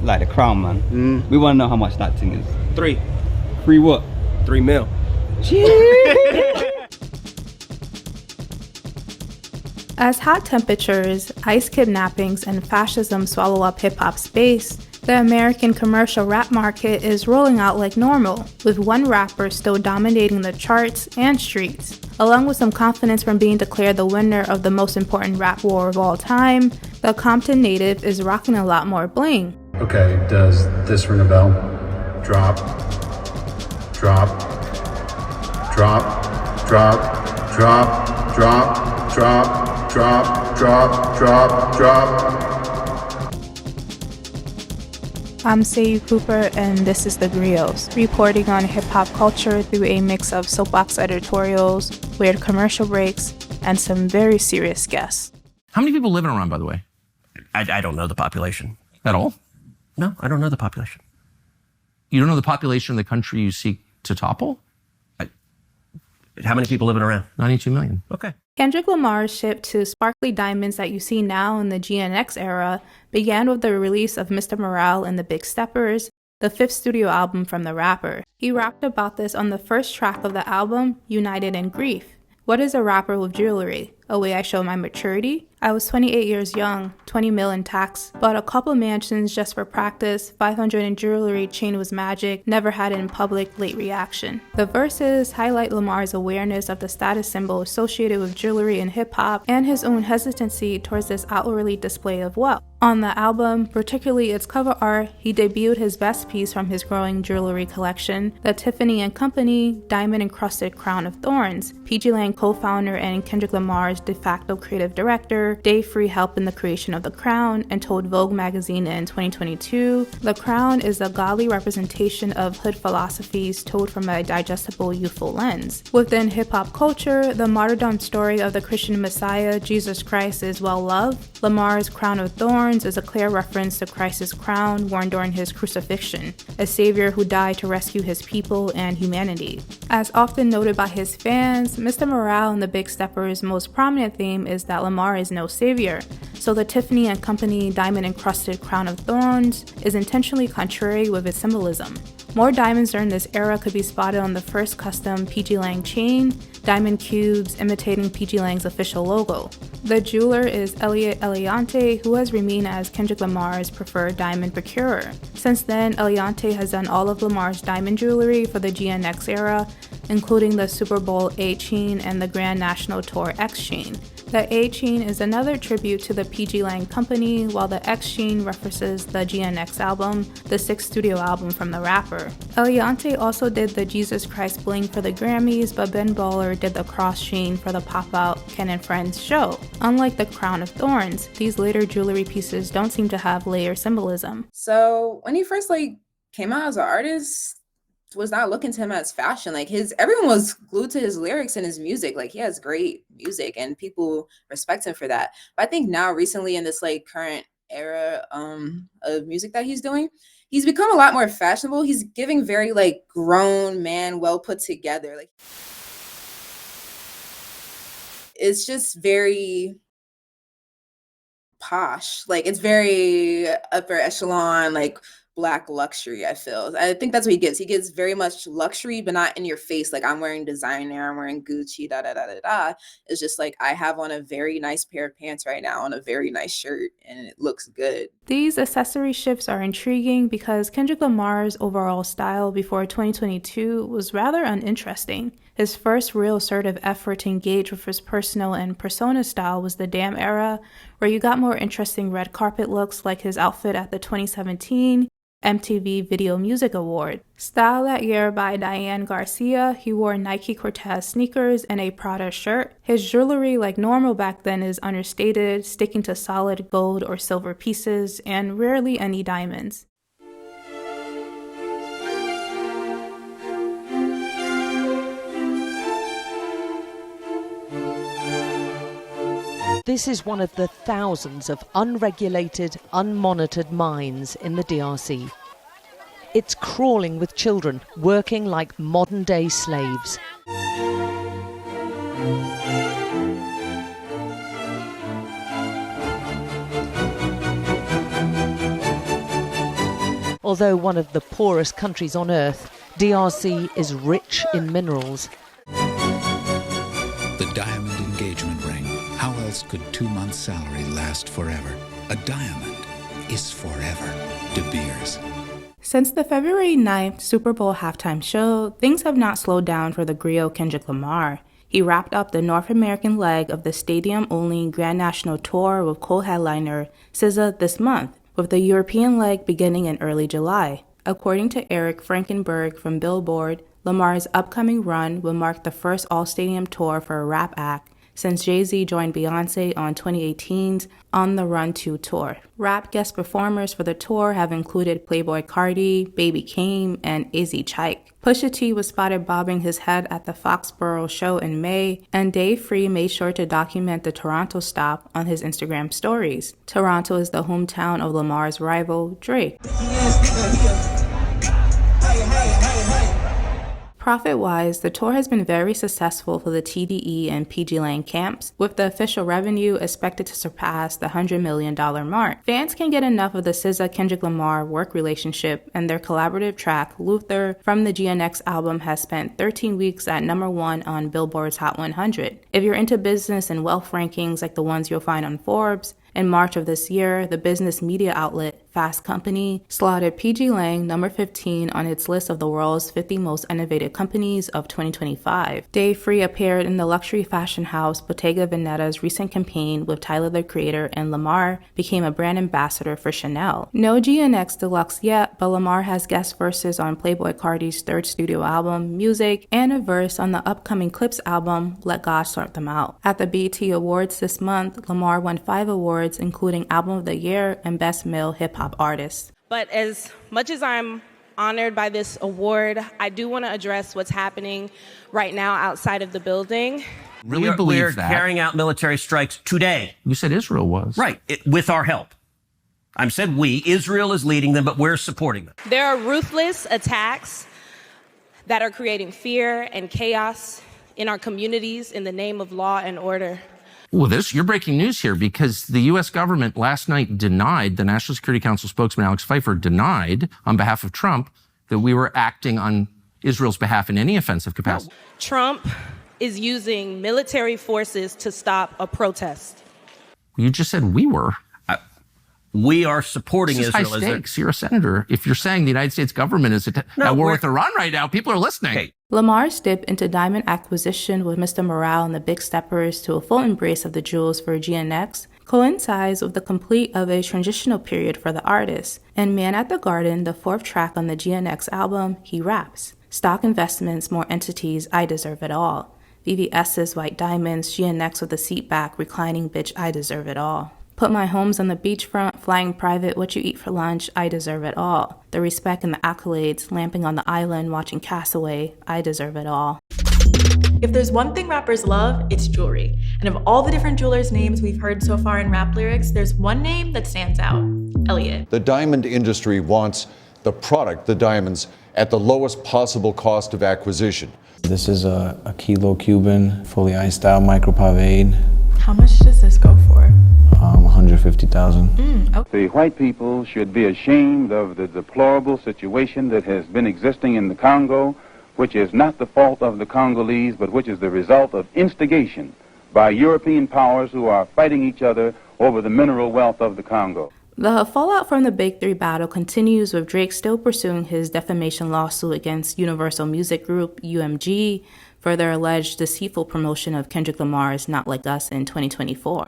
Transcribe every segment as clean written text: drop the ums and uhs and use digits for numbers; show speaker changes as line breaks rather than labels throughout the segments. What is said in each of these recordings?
like the crown, man. We want to know how much that thing is.
3.
3 what?
3 mil.
As hot temperatures, ICE kidnappings, and fascism swallow up hip-hop space, the American commercial rap market is rolling out like normal, with one rapper still dominating the charts and streets. Along with some confidence from being declared the winner of the most important rap war of all time, the Compton native is rocking a lot more bling.
Okay, does this ring a bell? Drop, drop, drop, drop, drop, drop, drop, drop, drop, drop, drop.
I'm Sayou Cooper, and this is The Griot, reporting on hip-hop culture through a mix of soapbox editorials, weird commercial breaks, and some very serious guests.
How many people live in Iran, by the way?
I don't know the population.
At all?
No, I don't know the population.
You don't know the population of the country you seek to topple?
How many people live in Iran?
92 million.
Okay.
Kendrick Lamar's shift to sparkly diamonds that you see now in the GNX era began with the release of Mr. Morale and the Big Steppers, the 5th studio album from the rapper. He rapped about this on the first track of the album, United in Grief. What is a rapper with jewelry? A way I show my maturity? I was 28 years young, 20 mil in tax, bought a couple mansions just for practice, 500 in jewelry, chain was magic, never had it in public, late reaction. The verses highlight Lamar's awareness of the status symbol associated with jewelry in hip-hop and his own hesitancy towards this outwardly display of wealth. On the album, particularly its cover art, he debuted his best piece from his growing jewelry collection, the Tiffany & Company Diamond-Encrusted Crown of Thorns. PG Lang co-founder and Kendrick Lamar's de facto creative director, Dave Free helped in the creation of the crown and told Vogue magazine in 2022, "The crown is a godly representation of hood philosophies told from a digestible youthful lens." Within hip-hop culture, the martyrdom story of the Christian Messiah, Jesus Christ, is well loved. Lamar's Crown of Thorns is a clear reference to Christ's crown worn during his crucifixion, a savior who died to rescue his people and humanity. As often noted by his fans, Mr. Morale and the Big Steppers' most prominent theme is that Lamar is no savior, so the Tiffany & Company diamond-encrusted crown of thorns is intentionally contrary with its symbolism. More diamonds during this era could be spotted on the first custom PG Lang chain, diamond cubes imitating PG Lang's official logo. The jeweler is Elliot Eliante, who has remained as Kendrick Lamar's preferred diamond procurer. Since then, Eliante has done all of Lamar's diamond jewelry for the GNX era, including the Super Bowl A chain and the Grand National Tour X chain. The A chain is another tribute to the PG Lang Company, while the X chain references the GNX album, the 6th studio album from the rapper. Eliante also did the Jesus Christ bling for the Grammys, but Ben Baller did the cross chain for the pop-out Ken and Friends show. Unlike the Crown of Thorns, these later jewelry pieces don't seem to have layer symbolism.
So when he first came out as an artist, was not looking to him as fashion. Everyone was glued to his lyrics and his music. He has great music and people respect him for that. But I think now recently in this current era of music that he's doing, he's become a lot more fashionable. He's giving very grown man, well put together. It's just very posh. It's very upper echelon, Black luxury. I think that's what he gives. He gives very much luxury, but not in your face. I'm wearing designer, I'm wearing Gucci, da da da da da. It's just I have on a very nice pair of pants right now on a very nice shirt, and it looks good.
These accessory shifts are intriguing because Kendrick Lamar's overall style before 2022 was rather uninteresting. His first real assertive effort to engage with his personal and persona style was the Damn era, where you got more interesting red carpet looks like his outfit at the 2017 MTV Video Music Award. Styled that year by Diane Garcia, he wore Nike Cortez sneakers and a Prada shirt. His jewelry, like normal back then, is understated, sticking to solid gold or silver pieces, and rarely any diamonds.
This is one of the thousands of unregulated, unmonitored mines in the DRC. It's crawling with children, working like modern-day slaves. Although one of the poorest countries on earth, DRC is rich in minerals.
The diamond engagement ring. How else could 2 months' salary last forever? A diamond is forever. De Beers.
Since the February 9th Super Bowl halftime show, things have not slowed down for the griot Kendrick Lamar. He wrapped up the North American leg of the stadium-only Grand National Tour with co-headliner SZA this month, with the European leg beginning in early July. According to Eric Frankenberg from Billboard, Lamar's upcoming run will mark the first all-stadium tour for a rap act since Jay-Z joined Beyoncé on 2018's On the Run 2 tour. Rap guest performers for the tour have included Playboi Carti, Baby Keem, and Izzy Chike. Pusha T was spotted bobbing his head at the Foxborough show in May, and Dave Free made sure to document the Toronto stop on his Instagram stories. Toronto is the hometown of Lamar's rival, Drake. Profit-wise, the tour has been very successful for the TDE and PG Lang camps, with the official revenue expected to surpass the $100 million mark. Fans can get enough of the SZA-Kendrick Lamar work relationship, and their collaborative track, Luther, from the GNX album has spent 13 weeks at #1 on Billboard's Hot 100. If you're into business and wealth rankings like the ones you'll find on Forbes, in March of this year, the business media outlet Fast Company slotted PG Lang number 15 on its list of the world's 50 most innovative companies of 2025. Dave Free appeared in the luxury fashion house Bottega Veneta's recent campaign with Tyler the Creator, and Lamar became a brand ambassador for Chanel. No GNX Deluxe yet, but Lamar has guest verses on Playboi Carti's third studio album, Music, and a verse on the upcoming Clips album, Let God Sort Them Out. At the BET Awards this month, Lamar won 5 awards, including Album of the Year and Best Male Hip Hop Artist.
But as much as I'm honored by this award, I do want to address what's happening right now outside of the building.
Really
We're
believe that?
carrying out military strikes today.
You said Israel was.
Right, with our help. I said we. Israel is leading them, but we're supporting them.
There are ruthless attacks that are creating fear and chaos in our communities in the name of law and order.
Well, you're breaking news here, because the U.S. government last night denied, the National Security Council spokesman Alex Pfeiffer denied on behalf of Trump that we were acting on Israel's behalf in any offensive capacity.
No. Trump is using military forces to stop a protest.
You just said we were.
We are supporting
this is
Israel.
High stakes. You're a senator. If you're saying the United States government is at war with Iran right now, people are listening.
Hey.
Lamar's dip into diamond acquisition with Mr. Morale and the Big Steppers to a full embrace of the jewels for GNX coincides with the complete of a transitional period for the artist. In Man at the Garden, the 4th track on the GNX album, he raps, "Stock investments, more entities, I deserve it all. VVS's white diamonds, GNX with the seat back, reclining bitch, I deserve it all. Put my homes on the beachfront, flying private, what you eat for lunch, I deserve it all. The respect and the accolades, lamping on the island, watching Castaway, I deserve it all."
If there's one thing rappers love, it's jewelry. And of all the different jewelers' names we've heard so far in rap lyrics, there's one name that stands out, Elliot.
The diamond industry wants the product, the diamonds, at the lowest possible cost of acquisition.
This is a Kilo Cuban, fully iced out micropavade.
How much does this go for?
150,000.
Okay.
The white people should be ashamed of the deplorable situation that has been existing in the Congo, which is not the fault of the Congolese, but which is the result of instigation by European powers who are fighting each other over the mineral wealth of the Congo.
The fallout from the Big Three battle continues, with Drake still pursuing his defamation lawsuit against Universal Music Group, UMG, for their alleged deceitful promotion of Kendrick Lamar's Not Like Us in 2024.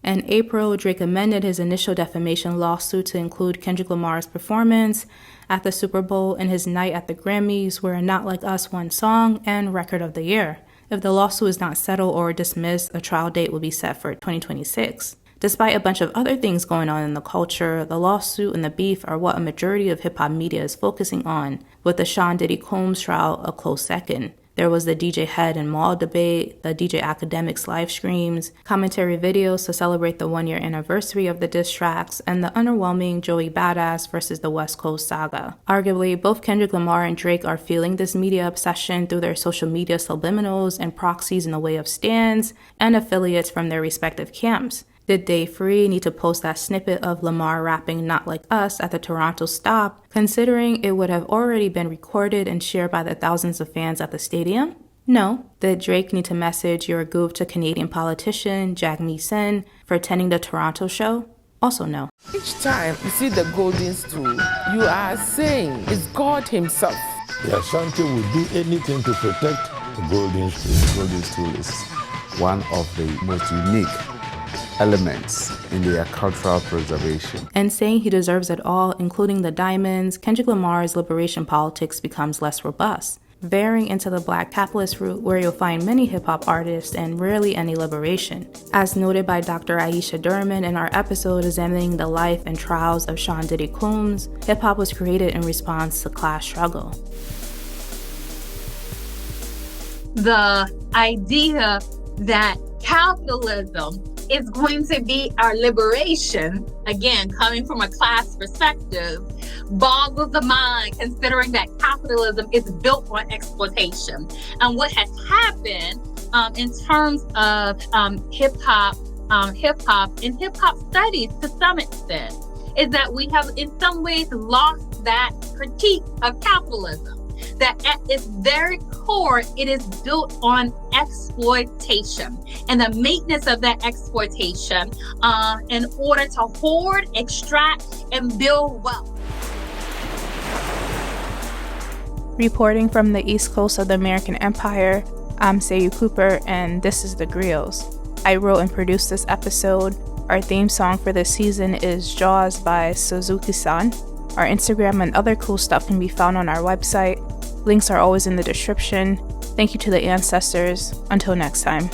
In April, Drake amended his initial defamation lawsuit to include Kendrick Lamar's performance at the Super Bowl and his night at the Grammys, where Not Like Us won Song and Record of the Year. If the lawsuit is not settled or dismissed, a trial date will be set for 2026. Despite a bunch of other things going on in the culture, the lawsuit and the beef are what a majority of hip-hop media is focusing on, with the Sean Diddy Combs trial a close second. There was the DJ Head and Maul debate, the DJ Academics live streams, commentary videos to celebrate the 1-year anniversary of the diss tracks, and the underwhelming Joey Badass versus the West Coast saga. Arguably, both Kendrick Lamar and Drake are feeling this media obsession through their social media subliminals and proxies in the way of stans and affiliates from their respective camps. Did Dave Free need to post that snippet of Lamar rapping Not Like Us at the Toronto stop, considering it would have already been recorded and shared by the thousands of fans at the stadium? No. Did Drake need to message your goof to Canadian politician Jagmeet Singh for attending the Toronto show? Also no.
Each time you see the golden stool, you are saying it's God himself.
The Ashanti will do anything to protect the golden stool.
The golden stool is one of the most unique elements in their cultural preservation.
And saying he deserves it all, including the diamonds, Kendrick Lamar's liberation politics becomes less robust, veering into the black capitalist route where you'll find many hip-hop artists and rarely any liberation. As noted by Dr. Aisha Durman in our episode examining the life and trials of Sean Diddy Combs, hip-hop was created in response to class struggle.
The idea that capitalism is going to be our liberation, again, coming from a class perspective, boggles the mind considering that capitalism is built on exploitation. And what has happened in terms of hip-hop and hip-hop studies to some extent is that we have in some ways lost that critique of capitalism. That at its very core, it is built on exploitation and the maintenance of that exploitation in order to hoard, extract, and build wealth.
Reporting from the east coast of the American Empire, I'm Sayou Cooper, and this is The Griots. I wrote and produced this episode. Our theme song for this season is Jaws by Suzuki-san. Our Instagram and other cool stuff can be found on our website. Links are always in the description. Thank you to the ancestors. Until next time.